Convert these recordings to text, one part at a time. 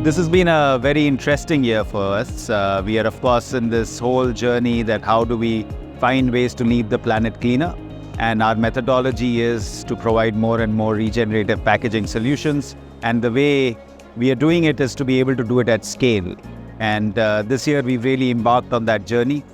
This has been a very interesting year for us. We are, of course, in this whole journey that how do we find ways to leave the planet cleaner. And our methodology is to provide more and more regenerative packaging solutions. And the way we are doing it is to be able to do it at scale. And this year we've really embarked on that journey.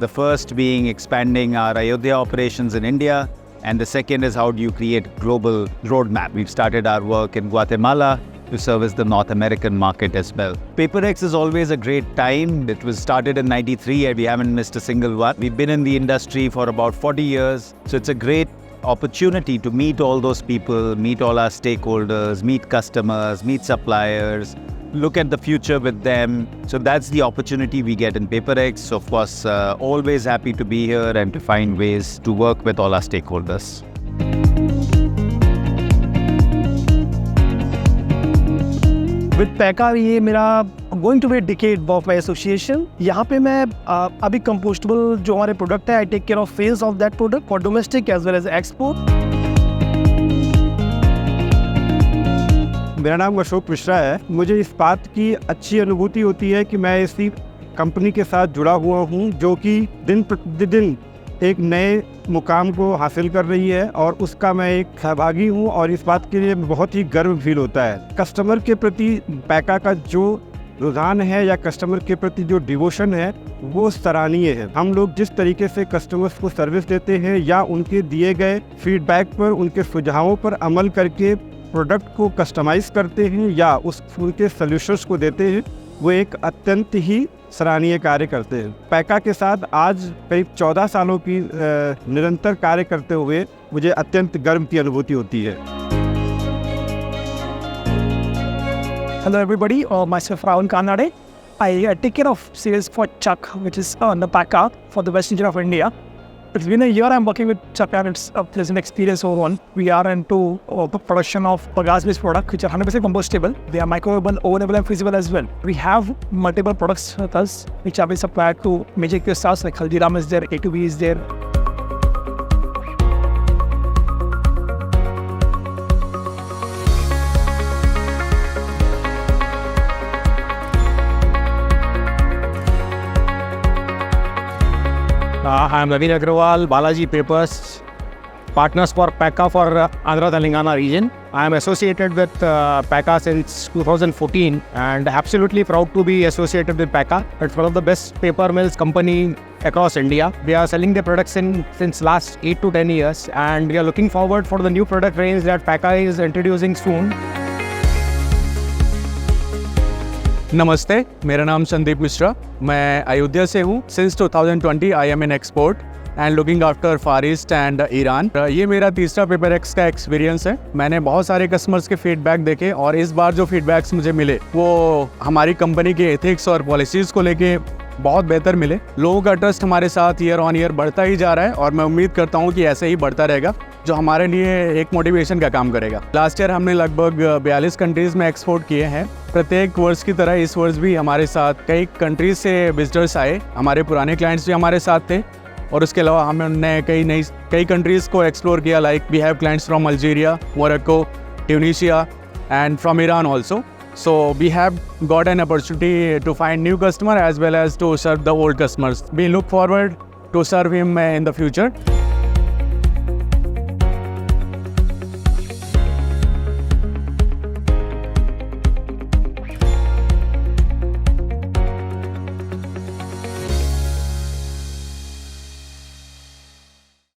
The first being expanding our Ayodhya operations in India. And the second is how do you create global roadmap. We've started our work in Guatemala to service the North American market as well. PaperX is always a great time. It was started in '93 and we haven't missed a single one. We've been in the industry for about 40 years. So it's a great opportunity to meet all those people, meet all our stakeholders, meet customers, meet suppliers, look at the future with them. So that's the opportunity we get in PaperX. So of course, always happy to be here and to find ways to work with all our stakeholders. With Paika ये मेरा going to be a decade of my association. यहाँ पे मैं अभी compostable जो हमारे product है, I take care of sales of that product for domestic as well as export. मेरा नाम अशोक मिश्रा है। मुझे इस बात की अच्छी अनुभूति होती है कि मैं इसी कंपनी के साथ जुड़ा हुआ हूँ जो कि दिन प्रतिदिन एक नए मुकाम को हासिल कर रही है और उसका मैं एक सहभागी हूँ और इस बात के लिए बहुत ही गर्व फील होता है। कस्टमर के प्रति पैका का जो रुझान है या कस्टमर के प्रति जो डिवोशन है वो सराहनीय है। हम लोग जिस तरीके से कस्टमर्स को सर्विस देते हैं या उनके दिए गए फीडबैक पर, उनके सुझावों पर अमल करके प्रोडक्ट को कस्टमाइज़ करते हैं या उनके सॉल्यूशंस को देते हैं, वो एक अत्यंत ही सराहनीय कार्य करते हैं। पैका के साथ आज करीब 14 सालों की निरंतर कार्य करते हुए मुझे अत्यंत गर्व की अनुभूति होती है। Hello everybody, myself Rahul Kanade. I take care of sales for Chuck, which is on the PACA for the West region of India. It's been a year I'm working with Chuck and it's a pleasant experience overall. We are into the production of bagasse-based products which are 100% compostable. They are microbial, ownable and feasible as well. We have multiple products with us which are being supplied to major QSRs like Haldiram is there, A2B is there. I am Naveen Agrawal, Balaji Papers, partners for PACA for Andhra Telangana region. I am associated with PACA since 2014 and absolutely proud to be associated with PACA. It's one of the best paper mills company across India. We are selling the products since last 8 to 10 years and we are looking forward for the new product range that PACA is introducing soon. नमस्ते, मेरा नाम संदीप मिश्रा। मैं अयोध्या से हूँ। Since 2020 I am in export and looking after far east and Iran. ये मेरा तीसरा PaperX का एक्सपीरियंस है। मैंने बहुत सारे कस्टमर्स के फीडबैक देखे और इस बार जो फीडबैक्स मुझे मिले वो हमारी कंपनी के एथिक्स और पॉलिसीज़ को लेके बहुत बेहतर मिले। लोगों का ट्रस्ट हमारे साथ ईयर ऑन ईयर बढ़ता ही जा रहा है और मैं उम्मीद करता हूँ कि ऐसे ही बढ़ता रहेगा, जो हमारे लिए एक मोटिवेशन का काम करेगा। लास्ट ईयर हमने लगभग 42 कंट्रीज़ में एक्सपोर्ट किए हैं। प्रत्येक वर्ष की तरह इस वर्ष भी हमारे साथ कई कंट्रीज से विजिटर्स आए। हमारे पुराने क्लाइंट्स भी हमारे साथ थे और उसके अलावा हमने कई कंट्रीज़ को एक्सप्लोर किया। Like we have clients from Algeria, Morocco, Tunisia and from Iran also. So we have got an opportunity to find new customer as well as to serve the old customers. We look forward to serve him in the future.